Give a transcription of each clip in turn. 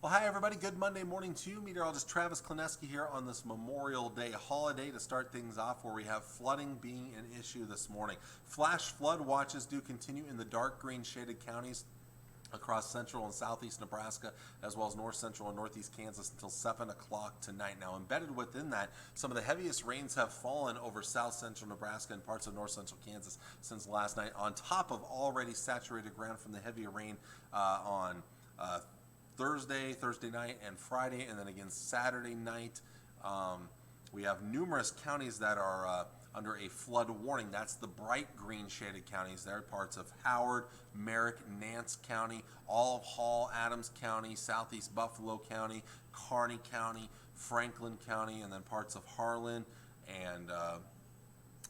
Well, hi everybody. Good Monday morning to you. Meteorologist Travis Kleneski here on this Memorial Day holiday to start things off, where we have flooding being an issue this morning. Flash flood watches do continue in the dark green shaded counties across central and southeast Nebraska, as well as north central and northeast Kansas until 7 o'clock tonight. Now, embedded within that, some of the heaviest rains have fallen over south central Nebraska and parts of north central Kansas since last night, on top of already saturated ground from the heavier rain on Thursday night and Friday, and then again Saturday night. We have numerous counties that are under a flood warning. That's the bright green shaded counties there, parts of Howard, Merrick, Nance County, all of Hall, Adams County, southeast Buffalo County, Kearney County, Franklin County, and then parts of Harlan and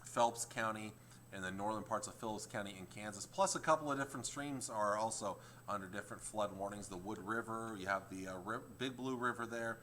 Phelps County, and the northern parts of Phillips County in Kansas, plus a couple of different streams are also under different flood warnings. The Wood River, you have the Big Blue River there,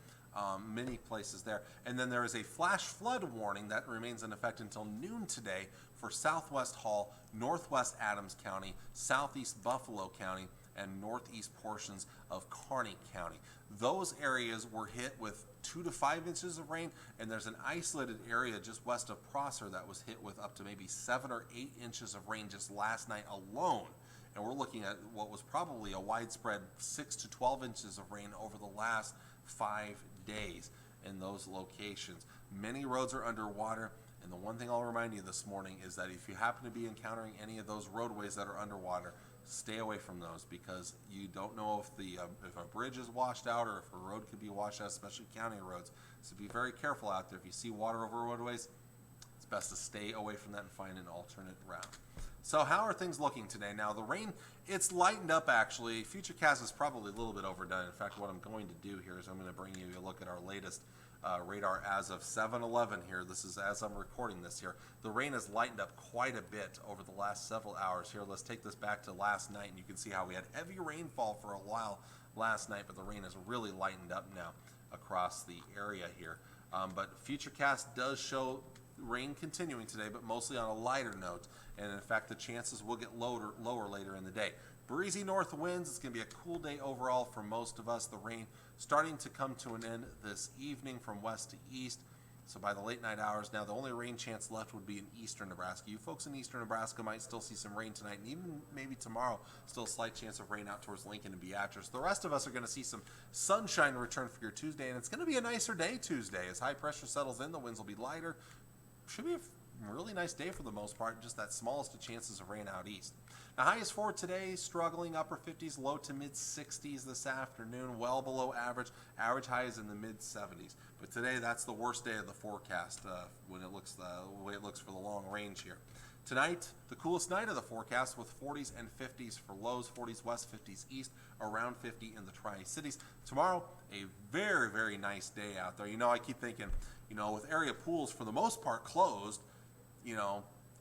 many places there. And then there is a flash flood warning that remains in effect until noon today for southwest Hall, northwest Adams County, southeast Buffalo County, and northeast portions of Kearney County. Those areas were hit with 2 to 5 inches of rain, and there's an isolated area just west of Prosser that was hit with up to maybe 7 or 8 inches of rain just last night alone. And we're looking at what was probably a widespread 6 to 12 inches of rain over the last 5 days in those locations. Many roads are underwater, and the one thing I'll remind you this morning is that if you happen to be encountering any of those roadways that are underwater, stay away from those, because you don't know if a bridge is washed out or if a road could be washed out, especially county roads. So be very careful out there. If you see water over roadways, it's best to stay away from that and find an alternate route. So how are things looking today? Now, the rain, it's lightened up actually. Futurecast is probably a little bit overdone. In fact, what I'm going to do here is I'm going to bring you a look at our latest radar as of 7-11 here. This is as I'm recording this here. The rain has lightened up quite a bit over the last several hours here. Let's take this back to last night, and you can see how we had heavy rainfall for a while last night, but the rain has really lightened up now across the area here. But Futurecast does show rain continuing today, but mostly on a lighter note, and in fact the chances will get lower later in the day. Breezy north winds. It's going to be a cool day overall for most of us. The rain starting to come to an end this evening from west to east. So by the late night hours now, the only rain chance left would be in eastern Nebraska. You folks in eastern Nebraska might still see some rain tonight, and even maybe tomorrow, still a slight chance of rain out towards Lincoln and Beatrice. The rest of us are going to see some sunshine return for your Tuesday, and it's going to be a nicer day Tuesday. As high pressure settles in, the winds will be lighter. Should be a really nice day for the most part, just that smallest of chances of rain out east. Now, highs for today, struggling upper 50s, low to mid 60s this afternoon, well below average. Average high is in the mid 70s. But today, that's the worst day of the forecast when it looks the way it looks for the long range here. Tonight, the coolest night of the forecast with 40s and 50s for lows, 40s west, 50s east, around 50 in the Tri-Cities. Tomorrow, a very, very nice day out there. You know, I keep thinking, with area pools for the most part closed,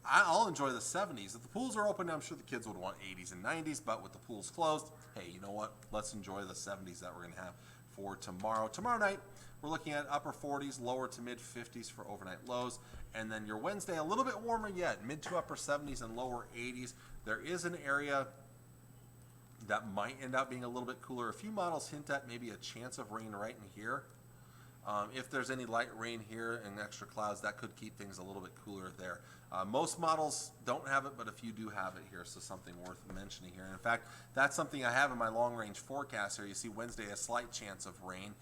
I'll enjoy the 70s. If the pools are open, I'm sure the kids would want 80s and 90s, but with the pools closed, hey, you know what? Let's enjoy the 70s that we're going to have for tomorrow. Tomorrow night, we're looking at upper 40s, lower to mid 50s for overnight lows. And then your Wednesday, a little bit warmer yet, mid to upper 70s and lower 80s. There is an area that might end up being a little bit cooler. A few models hint at maybe a chance of rain right in here. If there's any light rain here and extra clouds, that could keep things a little bit cooler there. Most models don't have it, but a few do have it here, so something worth mentioning here. And in fact, that's something I have in my long-range forecast here. You see Wednesday, a slight chance of rain.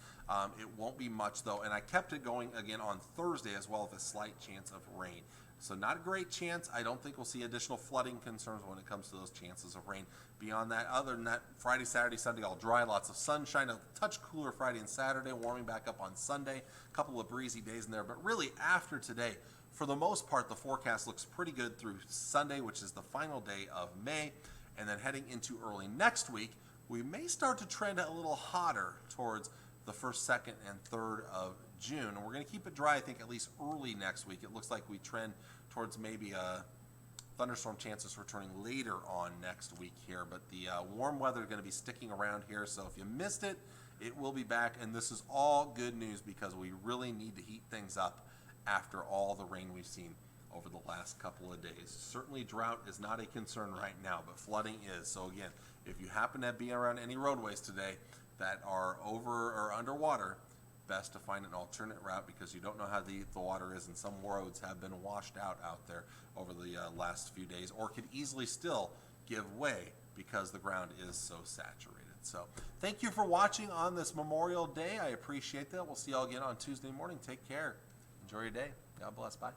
It won't be much, though, and I kept it going again on Thursday as well with a slight chance of rain. So not a great chance. I don't think we'll see additional flooding concerns when it comes to those chances of rain. Beyond that, other than that, Friday, Saturday, Sunday, all dry, lots of sunshine, a touch cooler Friday and Saturday, warming back up on Sunday, a couple of breezy days in there. But really, after today, for the most part, the forecast looks pretty good through Sunday, which is the final day of May. And then heading into early next week, we may start to trend a little hotter towards the 1st, 2nd, and 3rd of June. And we're going to keep it dry, I think, at least early next week. It looks like we trend towards maybe thunderstorm chances returning later on next week here. But the warm weather is going to be sticking around here. So if you missed it, it will be back. And this is all good news because we really need to heat things up after all the rain we've seen over the last couple of days. Certainly drought is not a concern right now, but flooding is. So again, if you happen to be around any roadways today, that are over or underwater, best to find an alternate route because you don't know how deep the water is, and some roads have been washed out there over the last few days, or could easily still give way because the ground is so saturated. So thank you for watching on this Memorial Day. I appreciate that. We'll see you all again on Tuesday morning. Take care. Enjoy your day. God bless. Bye.